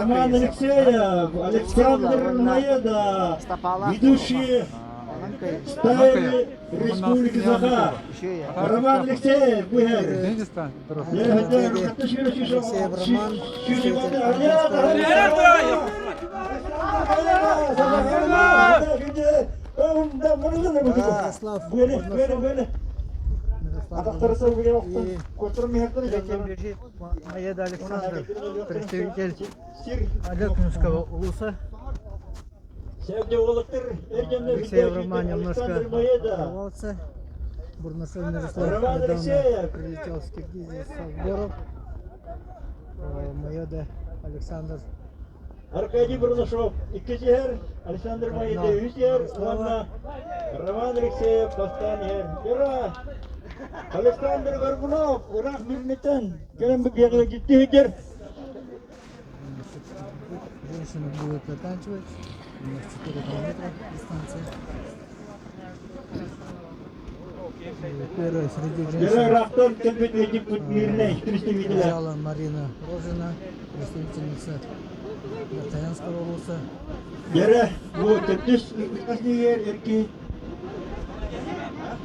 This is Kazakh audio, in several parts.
Роман Алексеев, Александр Маеда, ведущий стаи Республики Саха. Роман Алексеев, Бугер. Маеда Александр, представитель Алекнинского улуса. Алексей Роман немножко оторвался. Бурнашев Мирослав недавно прилетел с Киргизии, с сборов. Маеда Александр. Аркадий Бурнашев, Иккесер, Александр Маеда, Юсер, Роман Алексеев, Бастанер. Александр Горбунов, Урах Мирнитен, Керем Бегер, Гиттигер. Женщина будет заканчивать. У нас 4 километра дистанция. Первая среди женщин бежала Марина Рожина, представительница Артаянского улуса.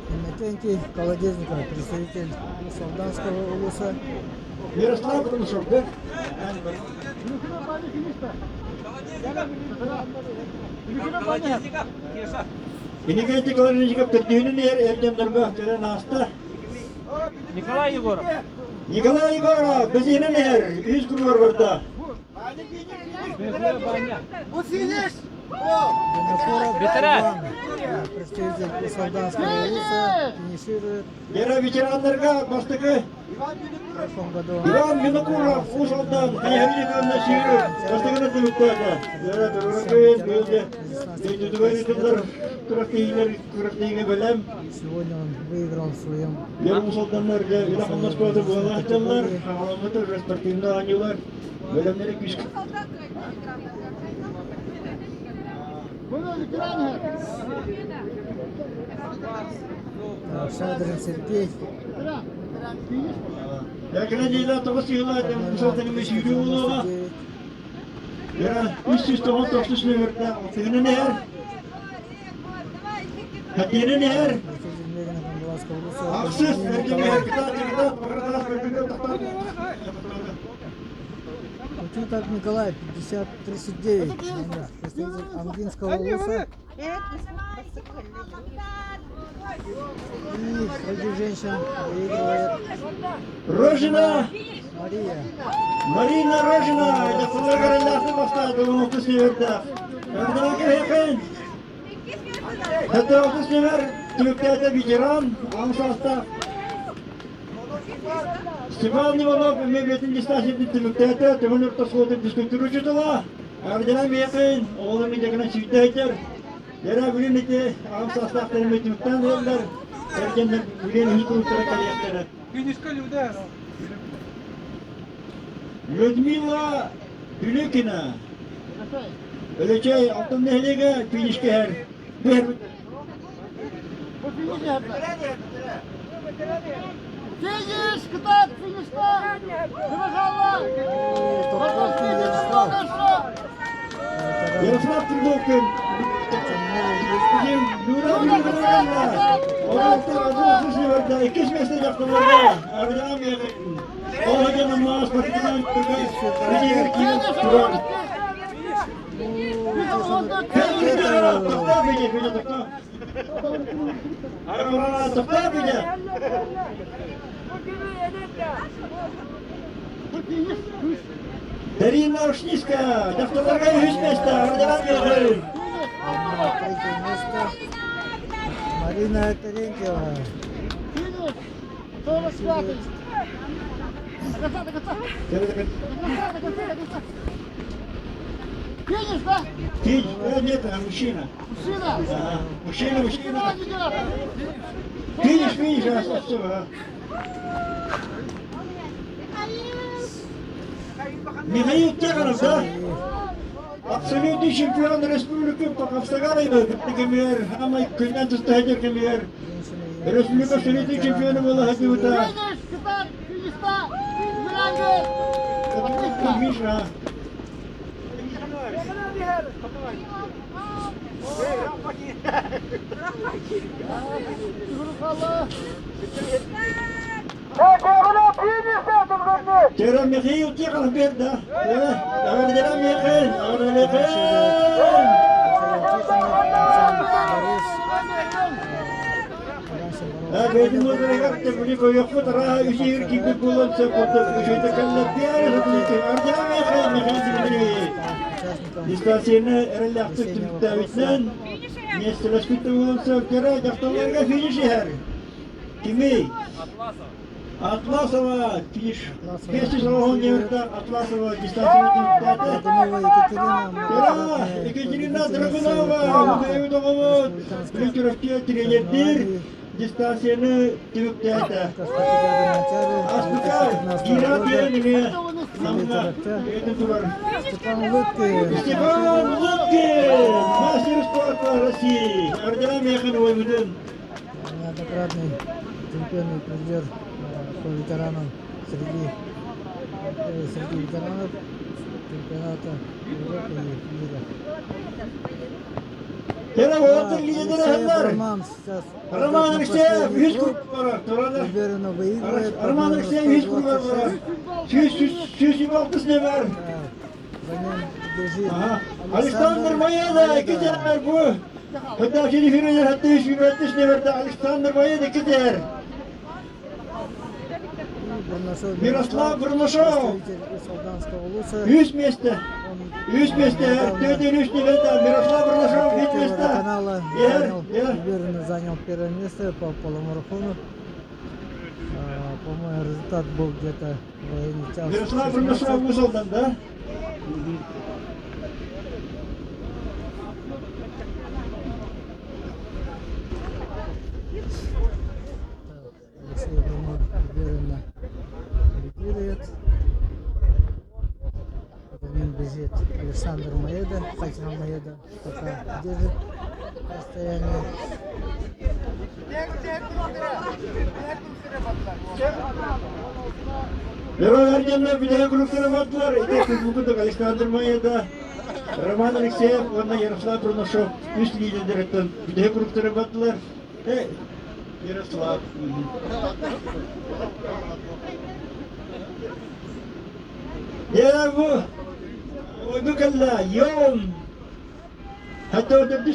Иннокентий Колодезников, представитель Солданского улуса. Ярослав Бурнашев, да? Иннокентий Колодезников, Тертюнин, Эрдемдерга, Наста. Николай Егоров. Николай Егоров, Безинер, Искурвар Варда. Представитель Солданского улуса финиширует. Гера ветерандарга, Бастыгы. В прошлом году Иван Винокуров, Усалдан, Кайхавников Насиров, Бастыгына Тюктада. Гера Туруракуен, Билде, Бейдудугаритылар, Курактиге Белем. сегодня он выиграл в своем Гера Усалданларга, Вилахамнаскода Буалахталар, Хамаламаты, спортивный анилар, Белемнери Кишка. Шадрин Сергей. Я гранила Товасила, Мусалтани Миширула. Я Устистова Товстушневерта, Тиненер. Хатиненер. Аксис, Учутак Николай, 50-39. Представитель Амгинского улуса. И среди женщин выигрывает Рожина. Мария. Марина Рожина, это фотография поставила в Товстушневерта. Когда Кирхен. Это Товстушневер, Тюктада ветеран, он состав. Степан Иванов, имеет дистанции Тюктада, ты можешь посмотреть дискутиру чудова. Ардена Мехен, олы медиагна свидетель. Яра билинете, он состав термит Тюктада, эрдендер билин хикул таракалияттары. Людмила Тюлекина. Öleceği altın nehliğe finişkeher. Финиш, катать, финишта! Выбежала! Ярослав Трудовкин. Bizim Nura Bilgiler'le. Orada Sivas'ta 2 metre yaptılar. Ardından bir Oğuz'un namaz partinden bir erkeğin duran. Topla beni, beni topla. Arabana topla beni. Дарина Ушниская, докторка Южместа, Ардена Михаил. Третье место. Марина Терентьева. Финиш! 45! Финиш, да? Финиш, нет, мужчина. Мужчина! Мужчина. Финиш, все. Михаил Тихонов, да? Абсолютный чемпион республики по Кавстагарайду, кемер, ama köyden tutacak kemер. Республика среди чемпиона была Хадиута. Финиш, катать, финишта! Выбирайте! Миша. Kerem Mekhi'yi uçakal bir de. Ağır Kerem Mekhi. Ağır Mekhi. Benim olarak da bunu koyup fotoğrafı üşüyor gibi kullansa fotoğrafı üşüyorsa kallar diğer hızlı. Ağır Mekhi. Distansiyonu herhalde aktif tümükten Nestilas bitti olursa kere jaktalarga finish her. Kimi? Atlasova finish. 510 yılda Atlasova distansiyonu tümükten. Kera, Ekaterina Dragunova, Mevdogova, Ülküröfkiye trenerdir. Distansiyonu tümükten. Aspika, Gira diye namına yedim duvar. Степан Луткин, мастер спорта России. Ордена Механова Мудин. Неоднократный чемпионный призер по ветеранам среди ветеранов чемпионата Европы и мира. Kera Волтер лидер Хендар. Роман сейчас. Роман Алексеев 100 круг var. Уверенно выигрывает. Роман Алексеев 100 круг var. 126 ne var? За ним бежит Alexander Mayeda 2 tane bu. Hatta şimdi Firuzer hatta 160 ne verdi? Alexander Mayeda 2 tane. Miroslav Brunashov. 100 места. 100 места. 4 не верда. Miroslav Brunashov 100 места. Канала уверенно занял первое место по полумарафону. По-моему, результат был где-то в районе часа. Miroslav Brunashov Muzol'dan da. Алексей Роман уверенно лидирует. За ним бежит Александр Маеда, хотя Маеда пока держит расстояние. Beraberce bir de gruplara baktılar. İki grupta Alexander Mayeda, Roman Alexeyev, ondan Yaroslav Brunashov üst liderler etti. Bir de gruplara baktılar. Yaroslav. Ya bu kalla yom. Hatta o da